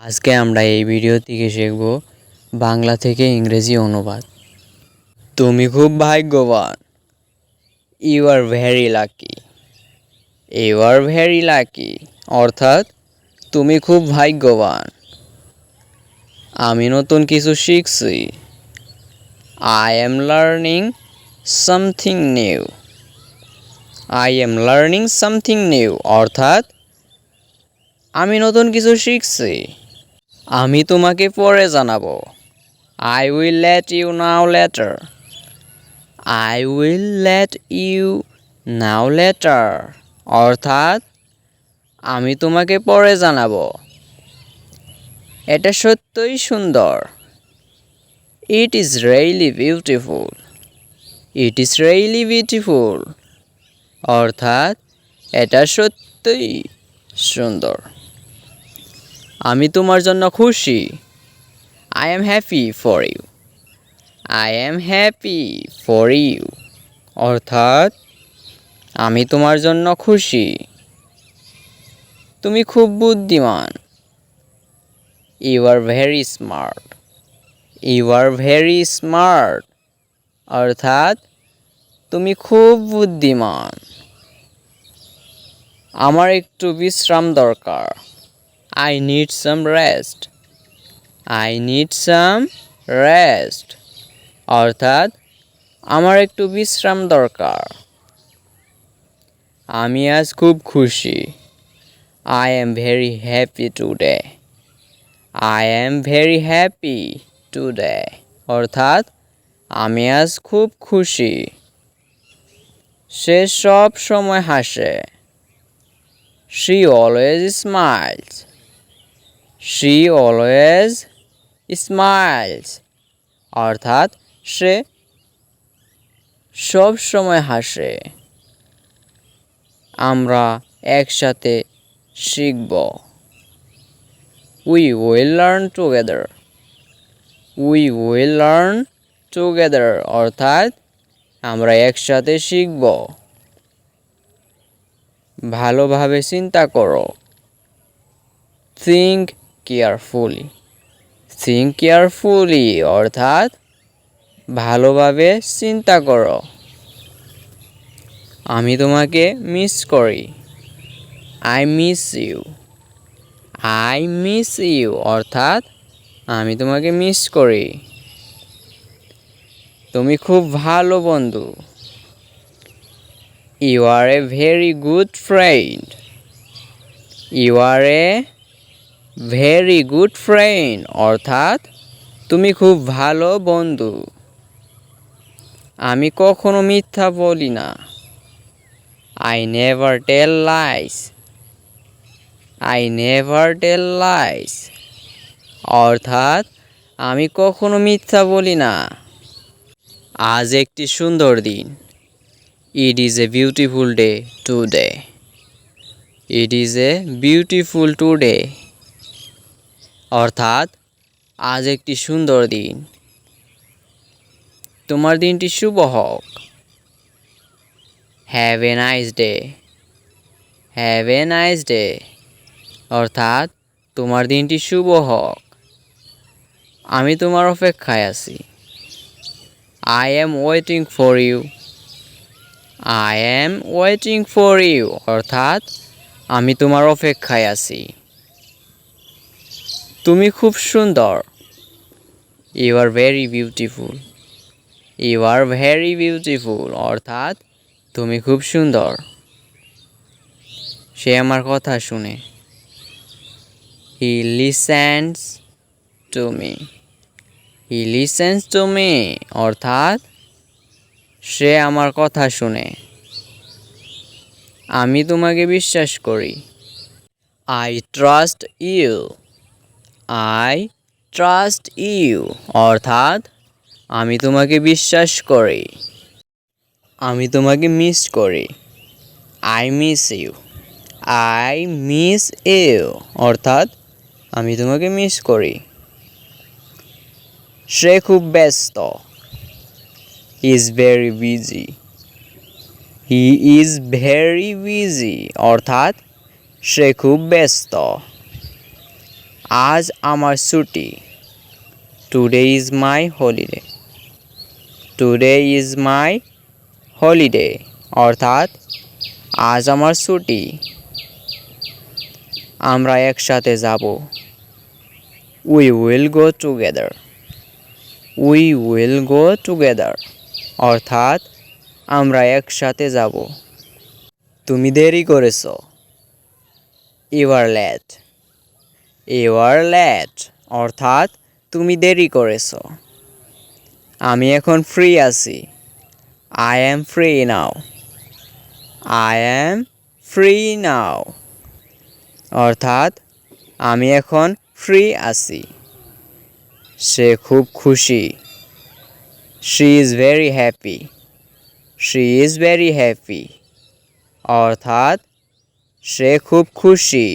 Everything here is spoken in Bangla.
আজকে আমরা এই ভিডিও থেকে শিখব বাংলা থেকে ইংরেজি অনুবাদ। তুমি খুব ভাগ্যবান। You are very lucky. You are very lucky অর্থাৎ তুমি খুব ভাগ্যবান। আমি নতুন কিছু শিখছি। I am learning something new. I am learning something new অর্থাৎ আমি নতুন কিছু শিখছি। আমি তোমাকে পরে জানাবো। I will let you know later. I will let you know later অর্থাৎ আমি তোমাকে পরে জানাবো। এটা সত্যই সুন্দর। It is really beautiful. It is really beautiful অর্থাৎ এটা সত্যই সুন্দর। আমি তোমার জন্য খুশি। I am happy for you. I am happy for you অর্থাৎ আমি তোমার জন্য খুশি। তুমি খুব বুদ্ধিমান। You are very smart. You are very smart অর্থাৎ তুমি খুব বুদ্ধিমান। আমার একটু বিশ্রাম দরকার। I need some rest. I need some rest অর্থাৎ আমার একটু বিশ্রাম দরকার। আমি আজ খুব খুশি। I am very happy today. I am very happy today অর্থাৎ আমি আজ খুব খুশি। সে সব সময় হাসে। She always smiles. She always smiles অর্থাৎ সে সব সময় হাসে। আমরা একসাথে শিখব। We will learn together. We will learn together অর্থাৎ আমরা একসাথে শিখব। ভালোভাবে চিন্তা করো। Think carefully. Think carefully অর্থাৎ ভালোভাবে চিন্তা করো। আমি তোমাকে মিস করি। I miss you. I miss you অর্থাৎ আমি তোমাকে মিস করি। তুমি খুব ভালো বন্ধু। You are a very good friend. You are a very good friend অর্থাৎ তুমি খুব ভালো বন্ধু। আমি কখনো মিথ্যা বলি না। I never tell lies. I never tell lies অর্থাৎ আমি কখনো মিথ্যা বলি না। আজ একটি সুন্দর দিন। It is a beautiful day today. It is a beautiful today অর্থাৎ আজ একটি সুন্দর দিন। তোমার দিনটি শুভ হোক। Have a nice day. Have a nice day অর্থাৎ তোমার দিনটি শুভ হোক। আমি তোমার অপেক্ষায় আছি। I am waiting for you. I am waiting for you অর্থাৎ আমি তোমার অপেক্ষায় আছি। তুমি খুব সুন্দর। You are very beautiful. You are very beautiful অর্থাৎ তুমি খুব সুন্দর। সে আমার কথা শুনে। He listens to me. He listens to me অর্থাৎ সে আমার কথা শুনে। আমি তোমাকে বিশ্বাস করি। I trust you. I trust you অর্থাৎ আমি তোমাকে বিশ্বাস করি। আমি তোমাকে মিস করি। I miss you. I miss you অর্থাৎ আমি তোমাকে মিস করি। সে খুব ব্যস্ত। He is very busy. He is very busy অর্থাৎ সে খুব ব্যস্ত। আজ আমার ছুটি। Today is my holiday. Today is my holiday অর্থাৎ আজ আমার ছুটি। আমরা একসাথে যাব। We will go together. We will go together অর্থাৎ আমরা একসাথে যাব। তুমি দেরি করেছো। You are late. You are late অর্থাৎ তুমি দেরি করেছো। আমি এখন ফ্রি আছি। I am free now. I am free now অর্থাৎ আমি এখন ফ্রি আছি। সে খুব খুশি। She is very happy. She is very happy অর্থাৎ সে খুব খুশি।